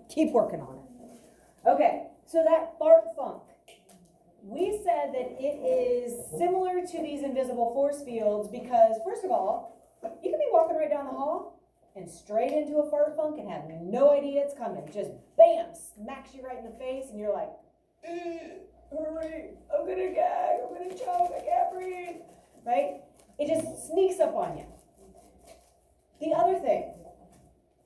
keep working on it. Okay, so that fart funk. We said that it is similar to these invisible force fields because, first of all, you can be walking right down the hall and straight into a fart funk and have no idea it's coming. Just bam, smacks you right in the face and you're like, hurry, I'm gonna gag, I'm gonna choke, I can't breathe, right? It just sneaks up on you. The other thing,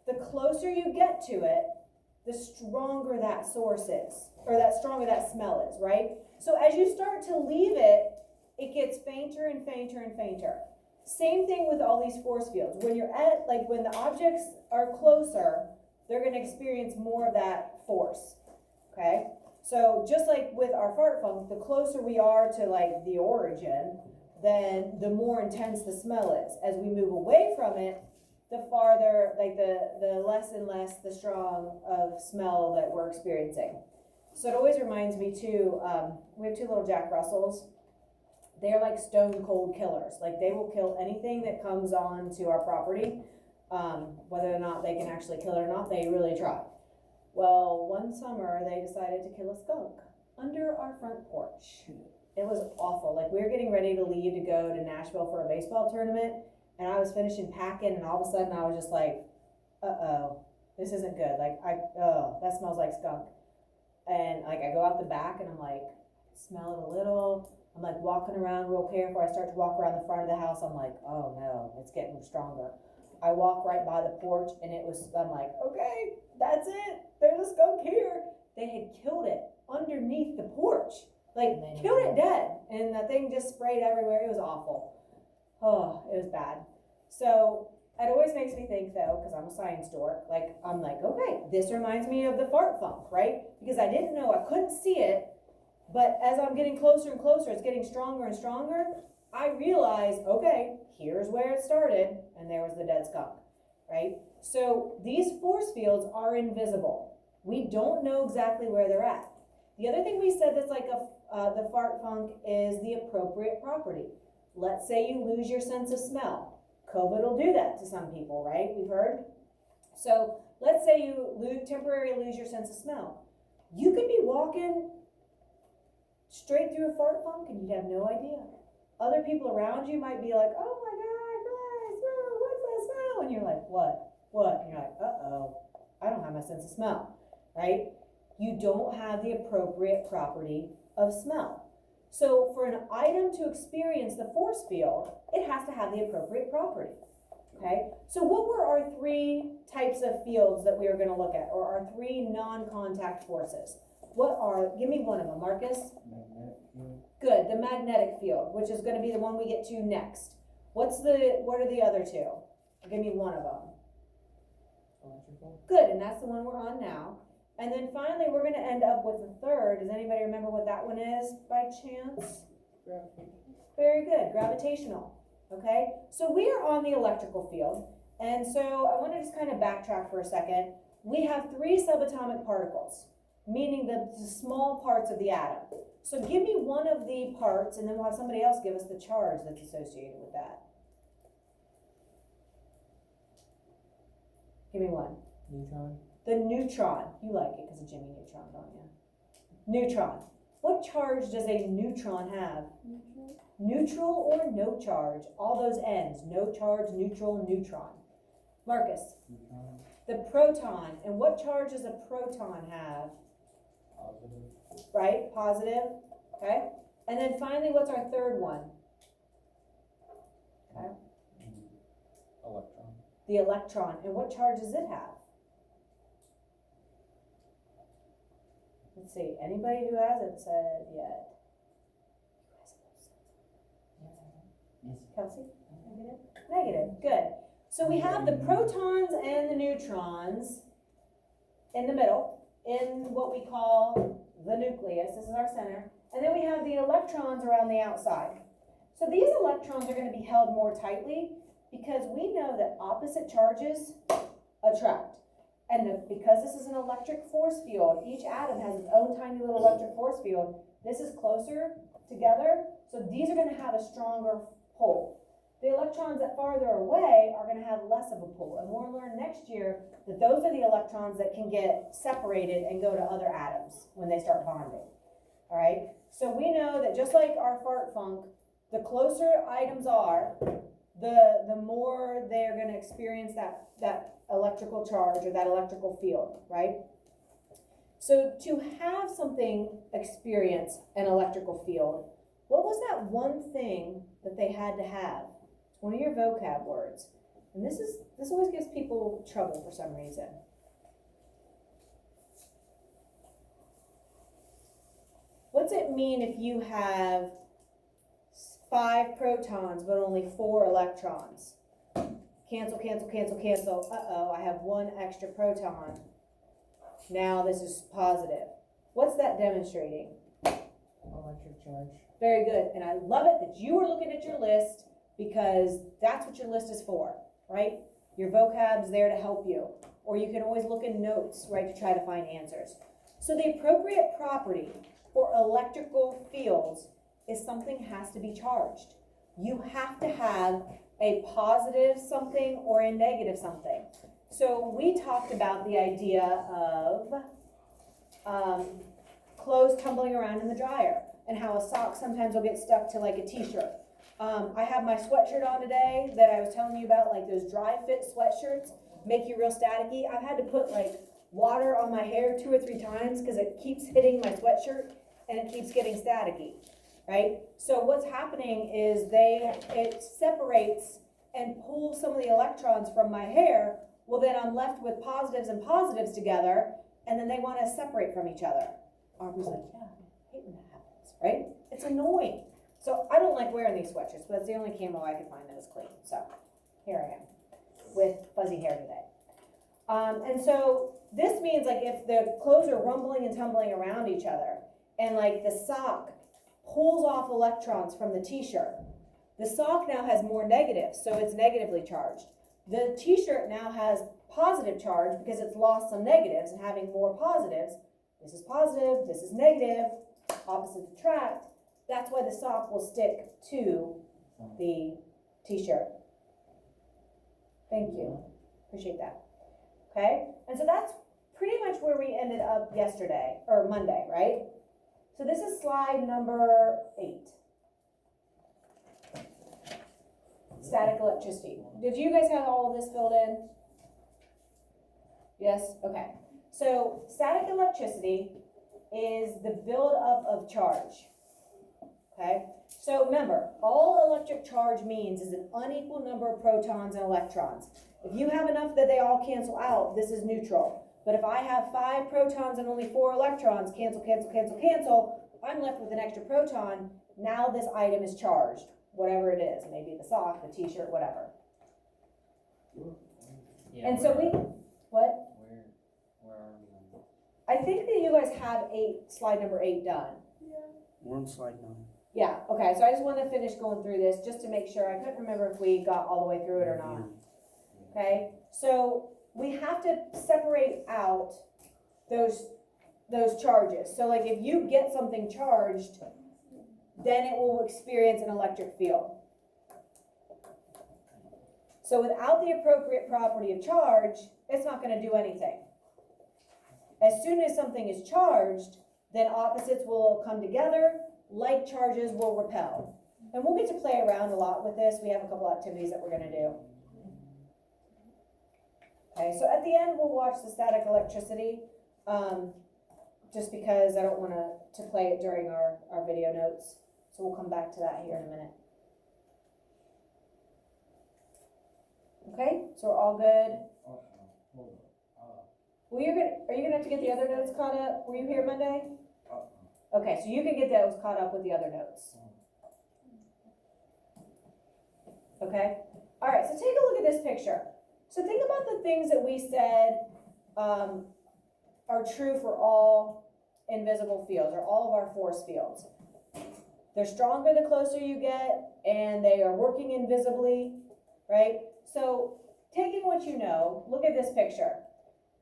the closer you get to it, the stronger that source is, or that stronger that smell is, right? So as you start to leave it, it gets fainter and fainter and fainter. Same thing with all these force fields. When you're at, like when the objects are closer, they're gonna experience more of that force, okay? So just like with our fart funk, the closer we are to like the origin, then the more intense the smell is. As we move away from it, the farther, like the less and less the strong of smell that we're experiencing. So it always reminds me too, we have two little Jack Russells. They're like stone cold killers. Like they will kill anything that comes onto our property. Whether or not they can actually kill it or not, they really try. Well, one summer they decided to kill a skunk under our front porch. It was awful. Like we were getting ready to leave to go to Nashville for a baseball tournament, and I was finishing packing, and all of a sudden I was just like, uh-oh, this isn't good. Like, that smells like skunk. And like I go out the back and I'm like, smell it a little. I'm like walking around real careful. I start to walk around the front of the house. I'm like, oh no, it's getting stronger. I walk right by the porch and I'm like, okay, that's it. There's a skunk here. They had killed it underneath the porch. Like killed it dead. And the thing just sprayed everywhere. It was awful. Oh, it was bad. So it always makes me think though, because I'm a science dork, like I'm like, okay, this reminds me of the fart funk, right? Because I didn't know, I couldn't see it, but as I'm getting closer and closer, it's getting stronger and stronger. I realize, okay, here's where it started, and there was the dead skunk, right? So these force fields are invisible. We don't know exactly where they're at. The other thing we said that's like the fart funk is the appropriate property. Let's say you lose your sense of smell. COVID will do that to some people, right? We've heard. So let's say you temporarily lose your sense of smell. You could be walking straight through a fart funk and you'd have no idea. Other people around you might be like, oh my God, what's that smell? And you're like, what? And you're like, uh-oh, I don't have my sense of smell, right? You don't have the appropriate property of smell. So for an item to experience the force field, it has to have the appropriate property, okay? So what were our three types of fields that we were gonna look at, or our three non-contact forces? Give me one of them, Marcus. Magnetic field. Good, the magnetic field, which is gonna be the one we get to next. What are the other two? Give me one of them. Electrical. Good, and that's the one we're on now. And then finally, we're going to end up with the third. Does anybody remember what that one is by chance? Very good, gravitational. Okay, so we are on the electrical field. And so I want to just kind of backtrack for a second. We have 3 subatomic particles, meaning the small parts of the atom. So give me one of the parts, and then we'll have somebody else give us the charge that's associated with that. Give me one. Neutron. The neutron. You like it because of Jimmy Neutron, don't you? Neutron. What charge does a neutron have? Neutral or no charge? All those N's. No charge, neutral, neutron. Marcus. Neutron. The proton. And what charge does a proton have? Positive. Right? Positive. Okay. And then finally, what's our third one? Okay. Electron. The electron. And what charge does it have? Let's see, anybody who hasn't said yet? Yes. Kelsey? Negative? Negative, good. So we have the protons and the neutrons in the middle, in what we call the nucleus. This is our center. And then we have the electrons around the outside. So these electrons are going to be held more tightly because we know that opposite charges attract. And because this is an electric force field, each atom has its own tiny little electric force field. This is closer together, so these are going to have a stronger pull. The electrons that farther away are gonna have less of a pull, and we'll learn next year that those are the electrons that can get separated and go to other atoms when they start bonding, all right? So we know that just like our fart funk, the closer items are, the more they're gonna experience that electrical charge or that electrical field, right? So to have something experience an electrical field, what was that one thing that they had to have? It's one of your vocab words. And this always gives people trouble for some reason. What's it mean if you have 5 protons but only 4 electrons? Cancel, cancel, cancel, cancel. Uh-oh, I have 1 extra proton. Now this is positive. What's that demonstrating? Electric charge. Very good. And I love it that you are looking at your list because that's what your list is for, right? Your vocab's there to help you. Or you can always look in notes, right, to try to find answers. So the appropriate property for electrical fields is something has to be charged. You have to have a positive something or a negative something. So we talked about the idea of clothes tumbling around in the dryer and how a sock sometimes will get stuck to like a t-shirt. I have my sweatshirt on today that I was telling you about, like those dry fit sweatshirts make you real staticky. I've had to put like water on my hair 2 or 3 times because it keeps hitting my sweatshirt and it keeps getting staticky, right? So what's happening is it separates and pulls some of the electrons from my hair. Well, then I'm left with positives and positives together, and then they want to separate from each other. Aubrey's like, yeah, I hate when that happens, right? It's annoying. So I don't like wearing these sweatshirts, but it's the only camo I could find that was clean. So here I am with fuzzy hair today. And so this means like if the clothes are rumbling and tumbling around each other, and like the sock pulls off electrons from the t-shirt, the sock now has more negatives, so it's negatively charged. The t-shirt now has positive charge because it's lost some negatives and having more positives. This is positive, this is negative, opposites attract. That's why the sock will stick to the t-shirt. Thank you, appreciate that. Okay, and so that's pretty much where we ended up yesterday, or Monday, right? So this is slide number 8. Static electricity. Did you guys have all of this filled in? Yes? Okay. So static electricity is the build-up of charge. Okay? So remember, all electric charge means is an unequal number of protons and electrons. If you have enough that they all cancel out, this is neutral. But if I have 5 protons and only 4 electrons, cancel, cancel, cancel, cancel, I'm left with an extra proton. Now this item is charged. Whatever it is, maybe the sock, the t-shirt, whatever. Yeah, And so what? Where are we on? I think that you guys have slide number 8 done. We're on slide 9. Yeah, okay, so I just want to finish going through this just to make sure. I couldn't remember if we got all the way through it or not. Okay, so we have to separate out those charges. So like if you get something charged, then it will experience an electric field. So without the appropriate property of charge, it's not going to do anything. As soon as something is charged, then opposites will come together, like charges will repel. And we'll get to play around a lot with this. We have a couple activities that we're going to do. Okay, so at the end we'll watch the static electricity, just because I don't want to play it during our video notes. So we'll come back to that here in a minute. Okay, so we're all good. Hold on. Well, are you gonna have to get the other notes caught up? Were you here Monday? Okay, so you can get those caught up with the other notes. Okay, all right, so take a look at this picture. So think about the things that we said are true for all invisible fields, or all of our force fields. They're stronger the closer you get, and they are working invisibly, right? So taking what you know, look at this picture.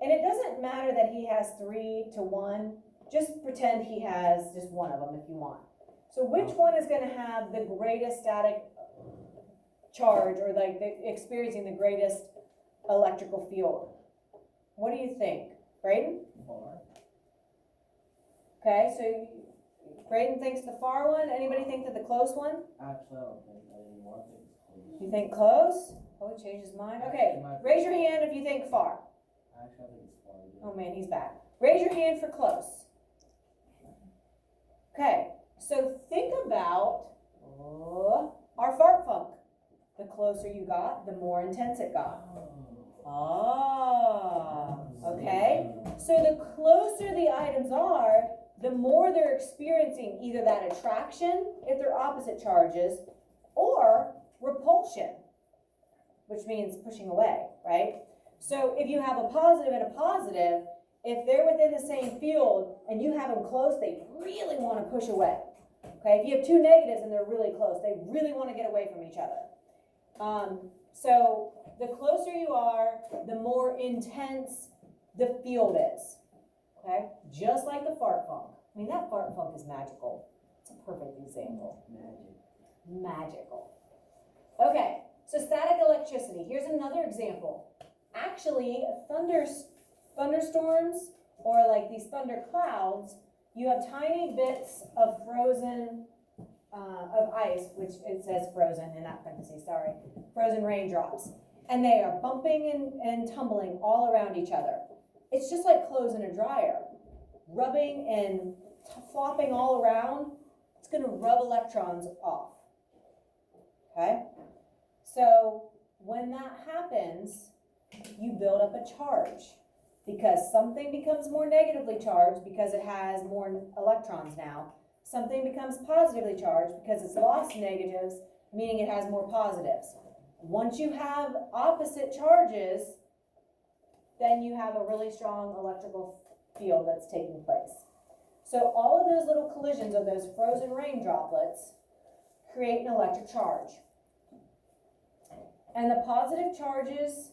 And it doesn't matter that he has 3 to 1, just pretend he has just one of them if you want. So which one is going to have the greatest static charge or like experiencing the greatest electrical field? What do you think, Braden? Far. Okay, so Braden thinks the far one. Anybody think that the close one? Actually, I don't think that anymore. I think it's close. You think close? Oh, he changed his mind. Okay, raise your hand if you think far. Actually, I think it's far. Yeah. Oh man, he's back. Raise your hand for close. Okay, so think about our fart funk. The closer you got, the more intense it got. Ah, okay. So the closer the items are, the more they're experiencing either that attraction, if they're opposite charges, or repulsion, which means pushing away, right? So if you have a positive and a positive, if they're within the same field and you have them close, they really want to push away. Okay, if you have two negatives and they're really close, they really want to get away from each other. So the closer you are, the more intense the field is. Okay, just like the fart funk. I mean, that fart funk is magical. It's a perfect example. Magical. Okay, so static electricity. Here's another example. Actually, thunderstorms or like these thunder clouds, you have tiny bits of frozen, of ice, which it says frozen in that parentheses, sorry, frozen raindrops. And they are bumping and tumbling all around each other. It's just like clothes in a dryer. Rubbing and flopping all around, it's gonna rub electrons off. Okay? So when that happens, you build up a charge because something becomes more negatively charged because it has more electrons now. Something becomes positively charged because it's lost negatives, meaning it has more positives. Once you have opposite charges, then you have a really strong electrical field that's taking place. So all of those little collisions of those frozen rain droplets create an electric charge. And the positive charges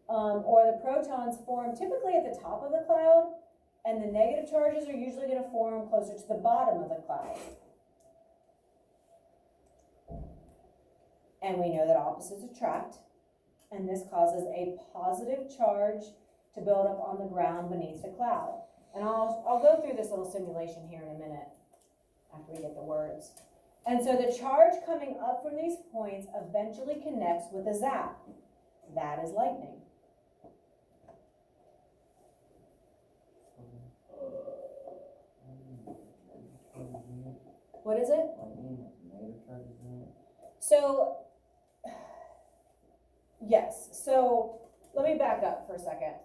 or the protons form typically at the top of the cloud, and the negative charges are usually going to form closer to the bottom of the cloud. And we know that opposites attract, and this causes a positive charge to build up on the ground beneath the cloud. And I'll go through this little simulation here in a minute after we get the words. And so the charge coming up from these points eventually connects with a zap. That is lightning. What is it? So, yes. So let me back up for a second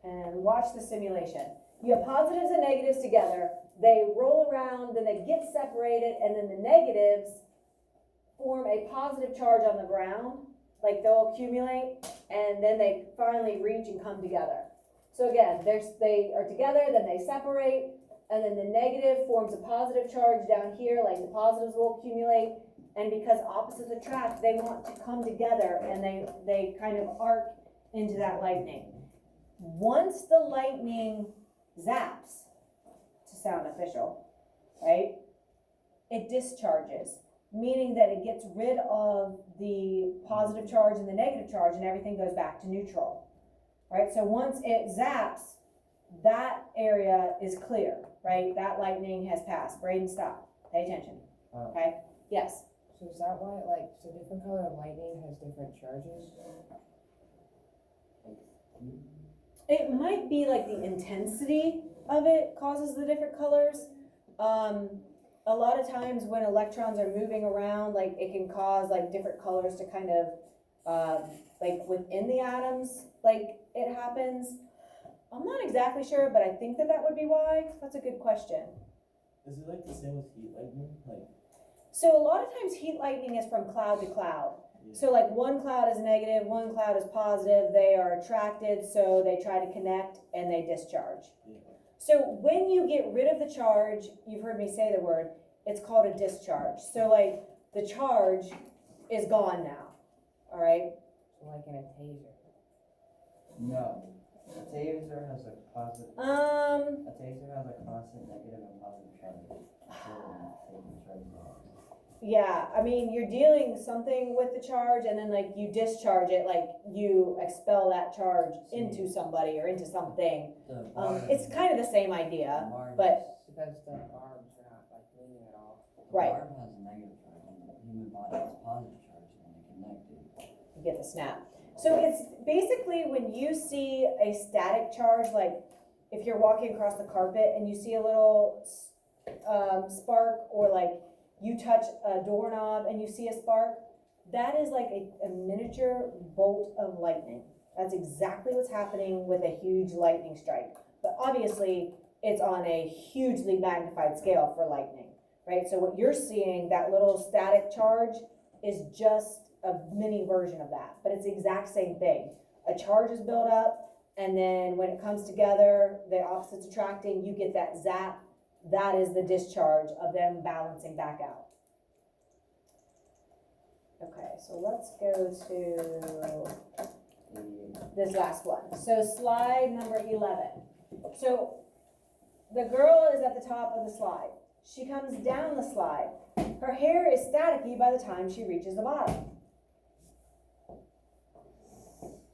and watch the simulation. You have positives and negatives together. They roll around, then they get separated, and then the negatives form a positive charge on the ground. Like they'll accumulate, and then they finally reach and come together. So again, they are together, then they separate, and then the negative forms a positive charge down here, like the positives will accumulate, and because opposites attract, they want to come together, and they kind of arc into that lightning. Once the lightning zaps, to sound official, right, it discharges, meaning that it gets rid of the positive charge and the negative charge, and everything goes back to neutral, right? So once it zaps, that area is clear, right? That lightning has passed. Braden, stop. Pay attention. Okay? Yes? So is that why, like, so different color of lightning has different charges? It might be like the intensity of it causes the different colors. A lot of times when electrons are moving around, like it can cause like different colors to kind of, like within the atoms, like it happens. I'm not exactly sure, but I think that would be why. That's a good question. Is it like the same with heat lightning? Like, So a lot of times heat lightning is from cloud to cloud. So like one cloud is negative, one cloud is positive, they are attracted, so they try to connect and they discharge. yeah. So when you get rid of the charge, you've heard me say the word, it's called a discharge. So like the charge is gone now, all right? So like in a taser? No. A taser has a positive. A taser has a constant negative and positive charge. Yeah, I mean, you're dealing something with the charge and then like you discharge it, like you expel that charge into somebody or into something. The bar It's is- kind of the same the idea, bar is- but- Because the barbs are not like moving at all. the Right. barb has a negative charge and the human body has positive charge when they connect it. you get the snap. So it's basically when you see a static charge, like if you're walking across the carpet and you see a little spark, or like you touch a doorknob and you see a spark, that is like a miniature bolt of lightning. That's exactly what's happening with a huge lightning strike. But obviously, it's on a hugely magnified scale for lightning, right? So what you're seeing, that little static charge, is just a mini version of that, but it's the exact same thing. A charge is built up, and then when it comes together, the opposites attracting, you get that zap. That is the discharge of them balancing back out. Okay, so let's go to this last one. So slide number 11. So the girl is at the top of the slide. She comes down the slide. Her hair is staticky by the time she reaches the bottom.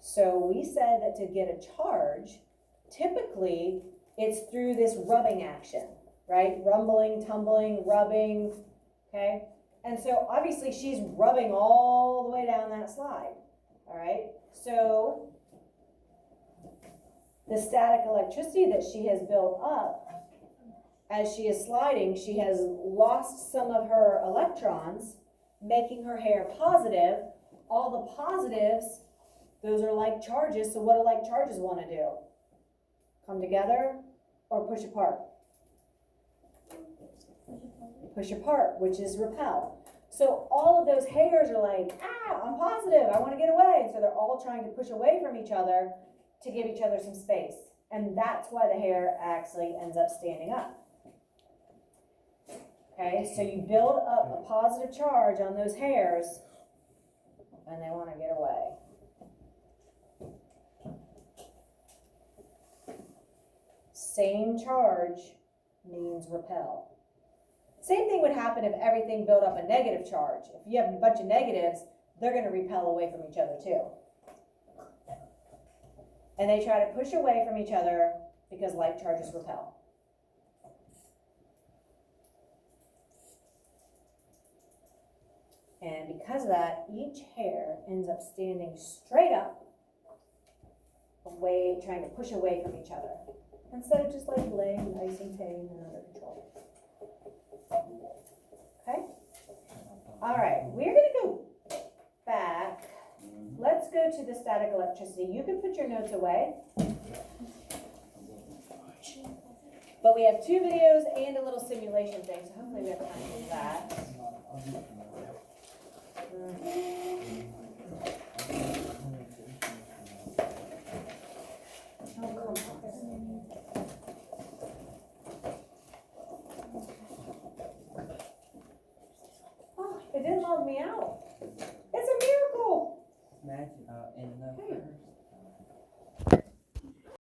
So we said that to get a charge, typically it's through this rubbing action, right? Rumbling, tumbling, rubbing, okay? And so obviously she's rubbing all the way down that slide, all right? So the static electricity that she has built up as she is sliding, she has lost some of her electrons, making her hair positive. All the positives, those are like charges, so what do like charges want to do? Come together or push apart? Push apart, which is repel. So all of those hairs are like, I'm positive, I want to get away. So they're all trying to push away from each other to give each other some space. And that's why the hair actually ends up standing up. Okay, so you build up a positive charge on those hairs and they want to get away. Same charge means repel. Same thing would happen if everything built up a negative charge. If you have a bunch of negatives, they're going to repel away from each other too. And they try to push away from each other because like charges repel. And because of that, each hair ends up standing straight up, away, trying to push away from each other, instead of just like laying nice and tame and under control. Okay? All right, we're gonna go back. Let's go to the static electricity. You can put your notes away. But we have 2 videos and a little simulation thing, so hopefully we have time for that. Oh, come on. Oh, it didn't log me out. It's a miracle. Magic. In the Hey. first.